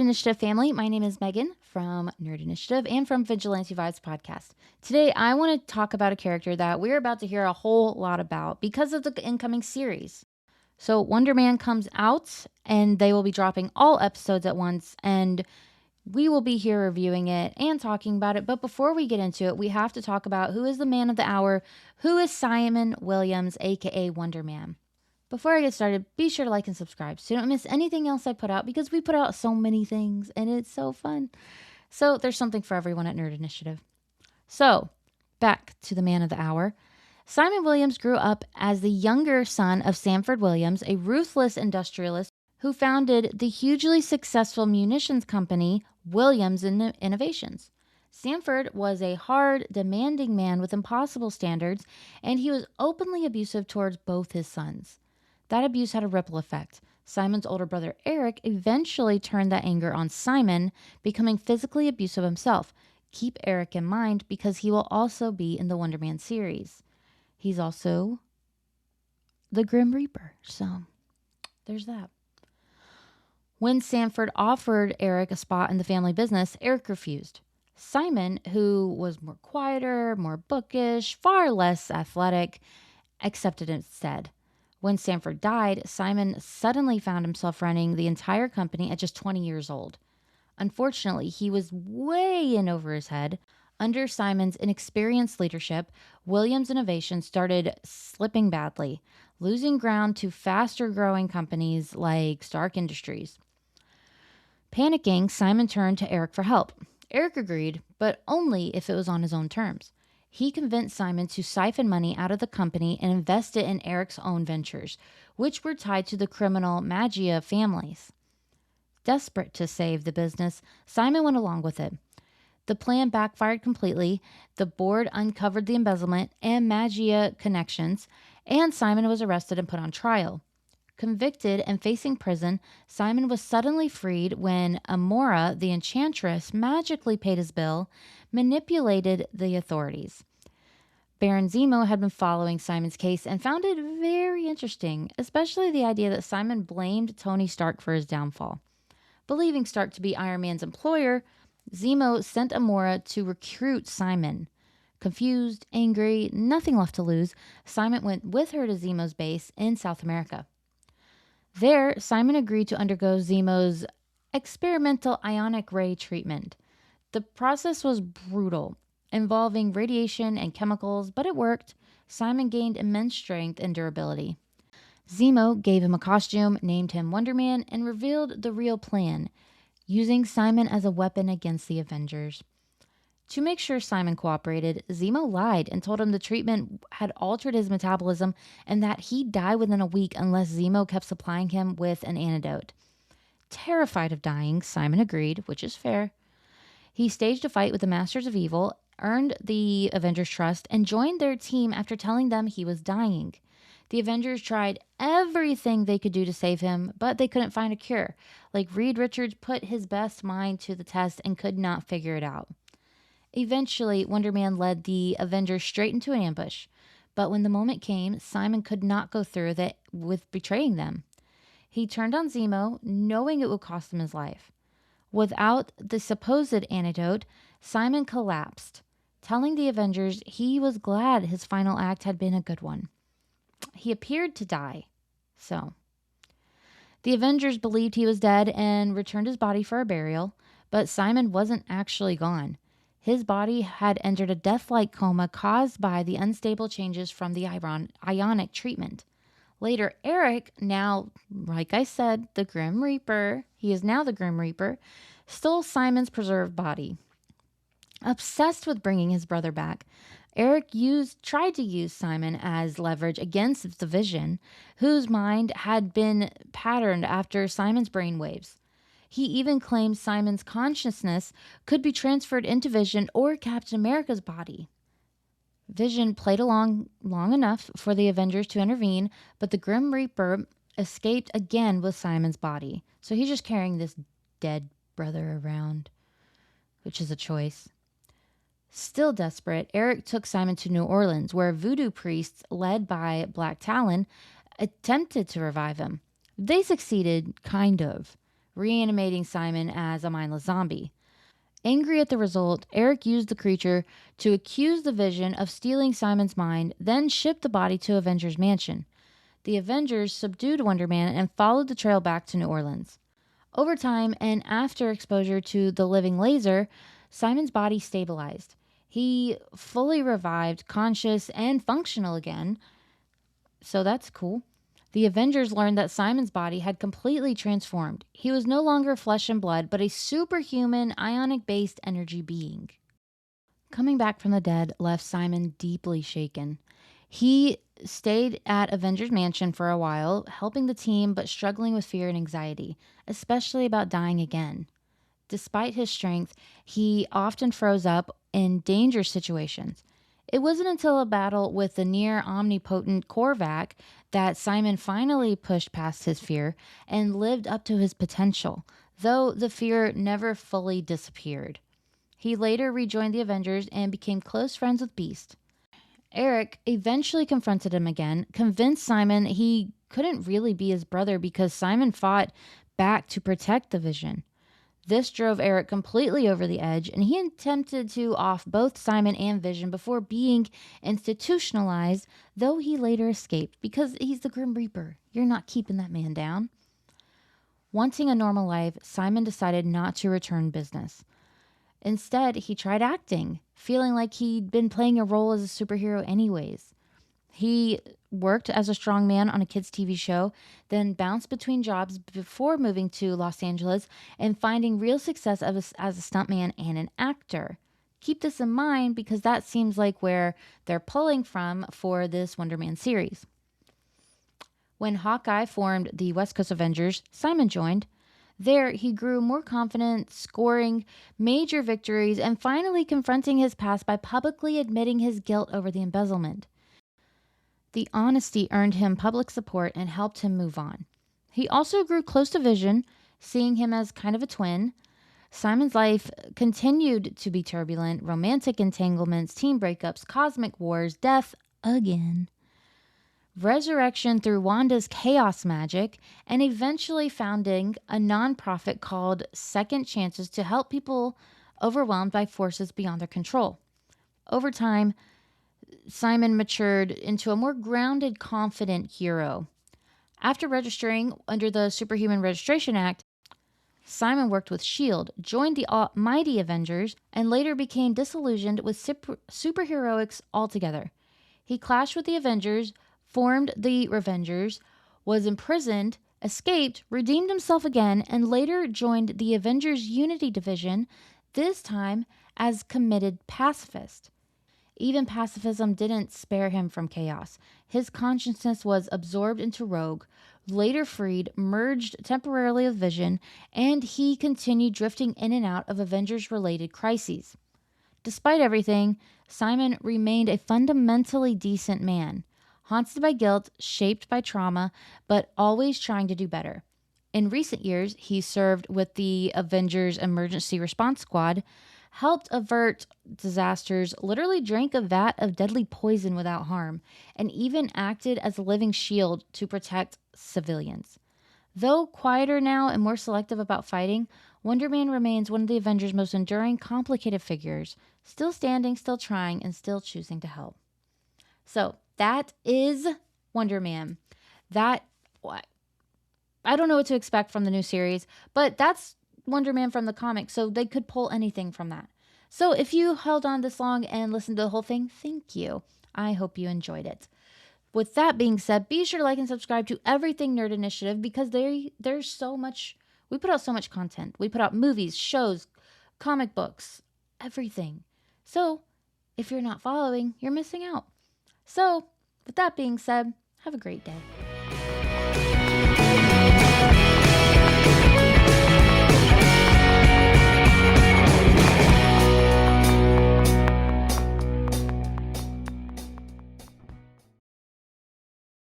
Initiative family. My name is Megan from Nerd Initiative and from Vigilante Vibes podcast. Today, I want to talk about a character that we're about to hear a whole lot about because of the incoming series. So, Wonder Man comes out and they will be dropping all episodes at once, and we will be here reviewing it and talking about it. But before we get into it, we have to talk about who is the man of the hour, who is Simon Williams, aka Wonder Man. Before I get started, be sure to like and subscribe so you don't miss anything else I put out because we put out so many things and it's so fun. So there's something for everyone at Nerd Initiative. So back to the man of the hour. Simon Williams grew up as the younger son of Sanford Williams, a ruthless industrialist who founded the hugely successful munitions company Williams Innovations. Sanford was a hard, demanding man with impossible standards, and he was openly abusive towards both his sons. That abuse had a ripple effect. Simon's older brother Eric eventually turned that anger on Simon, becoming physically abusive himself. Keep Eric in mind because he will also be in the Wonder Man series. He's also the Grim Reaper, so there's that. When Sanford offered Eric a spot in the family business, Eric refused. Simon, who was more quieter, more bookish, far less athletic, accepted instead. When Sanford died, Simon suddenly found himself running the entire company at just 20 years old. Unfortunately, he was way in over his head. Under Simon's inexperienced leadership, Williams Innovation started slipping badly, losing ground to faster growing companies like Stark Industries. Panicking, Simon turned to Eric for help. Eric agreed, but only if it was on his own terms. He convinced Simon to siphon money out of the company and invest it in Eric's own ventures, which were tied to the criminal Magia families. Desperate to save the business, Simon went along with it. The plan backfired completely. The board uncovered the embezzlement and Magia connections, and Simon was arrested and put on trial. Convicted and facing prison, Simon was suddenly freed when Amora, the enchantress, magically paid his bill, manipulated the authorities. Baron Zemo had been following Simon's case and found it very interesting, especially the idea that Simon blamed Tony Stark for his downfall. Believing Stark to be Iron Man's employer, Zemo sent Amora to recruit Simon. Confused, angry, nothing left to lose, Simon went with her to Zemo's base in South America. There, Simon agreed to undergo Zemo's experimental ionic ray treatment. The process was brutal, involving radiation and chemicals, but it worked. Simon gained immense strength and durability. Zemo gave him a costume, named him Wonder Man, and revealed the real plan, using Simon as a weapon against the Avengers. To make sure Simon cooperated, Zemo lied and told him the treatment had altered his metabolism and that he'd die within a week unless Zemo kept supplying him with an antidote. Terrified of dying, Simon agreed, which is fair. He staged a fight with the Masters of Evil, earned the Avengers' trust, and joined their team after telling them he was dying. The Avengers tried everything they could do to save him, but they couldn't find a cure. Like Reed Richards put his best mind to the test and could not figure it out. Eventually, Wonder Man led the Avengers straight into an ambush. But when the moment came, Simon could not go through with betraying them. He turned on Zemo, knowing it would cost him his life. Without the supposed antidote, Simon collapsed, telling the Avengers he was glad his final act had been a good one. He appeared to die. So, the Avengers believed he was dead and returned his body for a burial, but Simon wasn't actually gone. His body had entered a death-like coma caused by the unstable changes from the ionic treatment. Later, Eric, now, like I said, the Grim Reaper, he is now the Grim Reaper, stole Simon's preserved body. Obsessed with bringing his brother back, Eric tried to use Simon as leverage against the Vision, whose mind had been patterned after Simon's brainwaves. He even claimed Simon's consciousness could be transferred into Vision or Captain America's body. Vision played along long enough for the Avengers to intervene, but the Grim Reaper escaped again with Simon's body. So he's just carrying this dead brother around, which is a choice. Still desperate, Eric took Simon to New Orleans, where voodoo priests led by Black Talon attempted to revive him. They succeeded, kind of. reanimating Simon as a mindless zombie. Angry at the result, Eric used the creature to accuse the Vision of stealing Simon's mind, then shipped the body to Avengers Mansion. The Avengers subdued Wonder Man and followed the trail back to New Orleans. Over time, and after exposure to the living laser, Simon's body stabilized. He fully revived, conscious and functional again, so that's cool. The Avengers learned that Simon's body had completely transformed. He was no longer flesh and blood, but a superhuman, ionic based energy being. Coming back from the dead left Simon deeply shaken. He stayed at Avengers Mansion for a while, helping the team but struggling with fear and anxiety, especially about dying again. Despite his strength, he often froze up in dangerous situations. It wasn't until a battle with the near omnipotent Korvac that Simon finally pushed past his fear and lived up to his potential, though the fear never fully disappeared. He later rejoined the Avengers and became close friends with Beast. Eric eventually confronted him again, convinced Simon he couldn't really be his brother because Simon fought back to protect the Vision. This drove Eric completely over the edge, and he attempted to off both Simon and Vision before being institutionalized, though he later escaped because he's the Grim Reaper. You're not keeping that man down. Wanting a normal life, Simon decided not to return business. Instead, he tried acting, feeling like he'd been playing a role as a superhero anyways. He worked as a strongman on a kids' TV show, then bounced between jobs before moving to Los Angeles and finding real success as a stuntman and an actor. Keep this in mind because that seems like where they're pulling from for this Wonder Man series. When Hawkeye formed the West Coast Avengers, Simon joined. There, he grew more confident, scoring major victories and finally confronting his past by publicly admitting his guilt over the embezzlement. The honesty earned him public support and helped him move on. He also grew close to Vision, seeing him as kind of a twin. Simon's life continued to be turbulent, romantic entanglements, teen breakups, cosmic wars, death again, resurrection through Wanda's chaos magic, and eventually founding a nonprofit called Second Chances to help people overwhelmed by forces beyond their control. Over time, Simon matured into a more grounded, confident hero. After registering under the Superhuman Registration Act, Simon worked with S.H.I.E.L.D., joined the mighty Avengers, and later became disillusioned with superheroics altogether. He clashed with the Avengers, formed the Revengers, was imprisoned, escaped, redeemed himself again, and later joined the Avengers Unity Division, this time as committed pacifist. Even pacifism didn't spare him from chaos. His consciousness was absorbed into Rogue, later freed, merged temporarily with Vision, and he continued drifting in and out of Avengers-related crises. Despite everything, Simon remained a fundamentally decent man, haunted by guilt, shaped by trauma, but always trying to do better. In recent years, he served with the Avengers Emergency Response Squad, helped avert disasters, literally drank a vat of deadly poison without harm, and even acted as a living shield to protect civilians. Though quieter now and more selective about fighting, Wonder Man remains one of the Avengers' most enduring, complicated figures, still standing, still trying, and still choosing to help. So that is Wonder Man. That, I don't know what to expect from the new series, but that's Wonder Man from the comic, so they could pull anything from that. So if you held on this long and listened to the whole thing, thank you. I hope you enjoyed it. With that being said, be sure to like and subscribe to Everything Nerd Initiative because there's so much, we put out so much content. We put out movies, shows, comic books, everything. So if you're not following, you're missing out. So with that being said, have a great day.